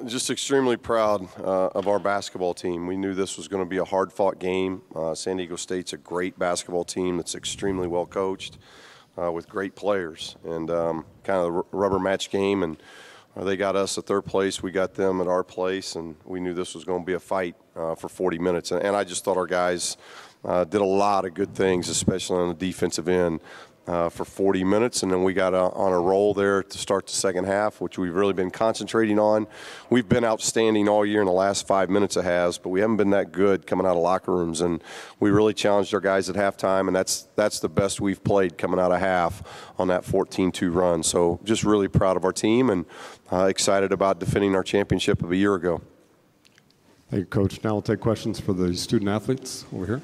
just extremely proud of our basketball team. We knew this was going to be a hard-fought game. San Diego State's a great basketball team that's extremely well coached with great players, and kind of the rubber match game. And they got us at their place, we got them at our place, and we knew this was going to be a fight for 40 minutes. And I just thought our guys did a lot of good things, especially on the defensive end. For 40 minutes, and then we got on a roll there to start the second half, which we've really been concentrating on. We've been outstanding all year in the last 5 minutes it has, but we haven't been that good coming out of locker rooms, and we really challenged our guys at halftime, and that's the best we've played coming out of half on that 14-2 run. So just really proud of our team and excited about defending our championship of a year ago. Thank you, Coach. Now we'll take questions for the student athletes over here.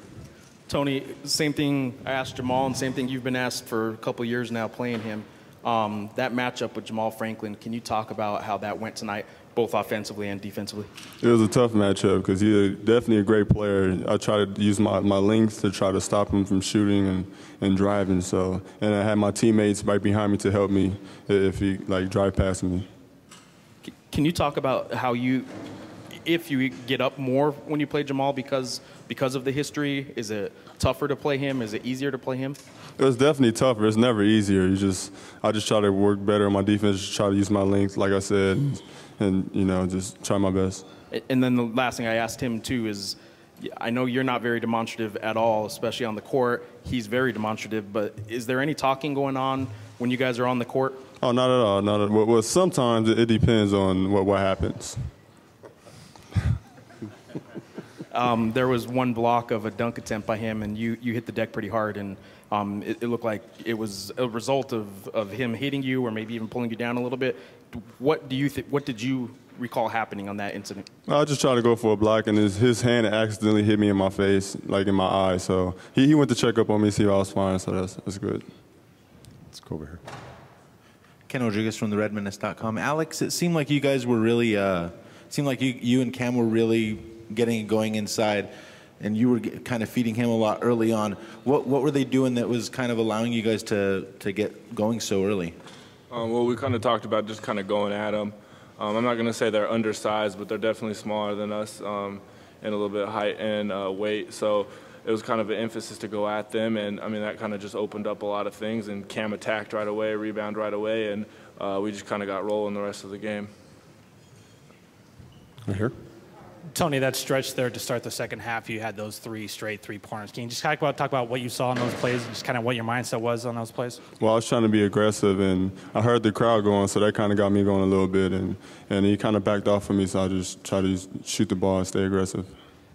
Tony, same thing I asked Jamal, and same thing you've been asked for a couple years now playing him. That matchup with Jamal Franklin, can you talk about how that went tonight, both offensively and defensively? It was a tough matchup because he's definitely a great player. I tried to use my length to try to stop him from shooting and driving. So, and I had my teammates right behind me to help me if he drive past me. Can you talk about how if you get up more when you play Jamal because of the history? Is it tougher to play him? Is it easier to play him? It was definitely tougher. It's never easier. I just try to work better on my defense, just try to use my length, like I said, and just try my best. And then the last thing I asked him too is, I know you're not very demonstrative at all, especially on the court. He's very demonstrative, but is there any talking going on when you guys are on the court? Oh, not at all. Not at all. Well, sometimes it depends on what happens. There was one block of a dunk attempt by him, and you hit the deck pretty hard, and it looked like it was a result of him hitting you or maybe even pulling you down a little bit. What did you recall happening on that incident? I just tried to go for a block, and his hand accidentally hit me in my face, like in my eye. So he went to check up on me, see if I was fine, so that's good. Let's go over here. Ken Rodriguez from the Redmenace.com. Alex, it seemed like you guys were really, you and Cam were really getting it going inside, and you were kind of feeding him a lot early on. What were they doing that was kind of allowing you guys to get going so early? Well, we kind of talked about just kind of going at them. I'm not going to say they're undersized, but they're definitely smaller than us in a little bit of height and weight. So it was kind of an emphasis to go at them, and I mean that kind of just opened up a lot of things. And Cam attacked right away, rebound right away, and we just kind of got rolling the rest of the game. Right here. Tony, that stretch there to start the second half, you had those 3 straight three-pointers. Can you just talk about what you saw in those plays and just kind of what your mindset was on those plays? Well, I was trying to be aggressive, and I heard the crowd going, so that kind of got me going a little bit, and he kind of backed off from me, so I just tried to shoot the ball and stay aggressive.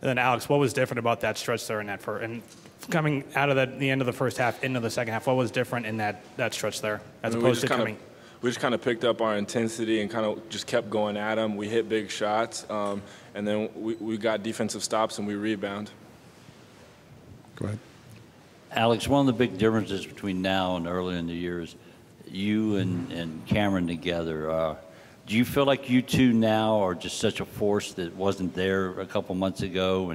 And then, Alex, what was different about that stretch there and coming out of the end of the first half into the second half? What was different in that stretch there as opposed to coming? We just kind of picked up our intensity and kind of just kept going at them. We hit big shots, and then we got defensive stops and we rebound. Go ahead. Alex, one of the big differences between now and earlier in the year is you and Cameron together. Do you feel like you two now are just such a force that wasn't there a couple months ago,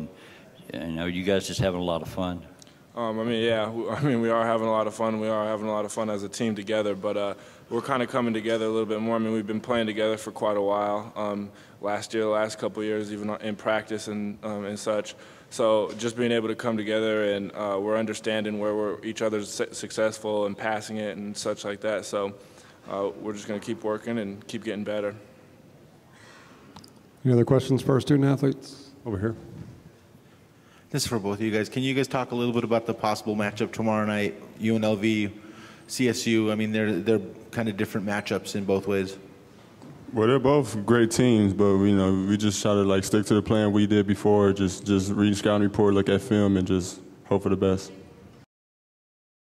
and are you guys just having a lot of fun? I mean, yeah. I mean, we are having a lot of fun. We are having a lot of fun as a team together, but we're kind of coming together a little bit more. I mean, we've been playing together for quite a while. Last year, last couple of years, even in practice and such. So just being able to come together, and we're understanding where we're each other's successful and passing it and such like that. So we're just going to keep working and keep getting better. Any other questions for our student athletes? Over here. This is for both of you guys. Can you guys talk a little bit about the possible matchup tomorrow night, UNLV, CSU? I mean, they're kind of different matchups in both ways. Well, they're both great teams, but we just try to stick to the plan we did before. Just read scouting report, look at film, and just hope for the best.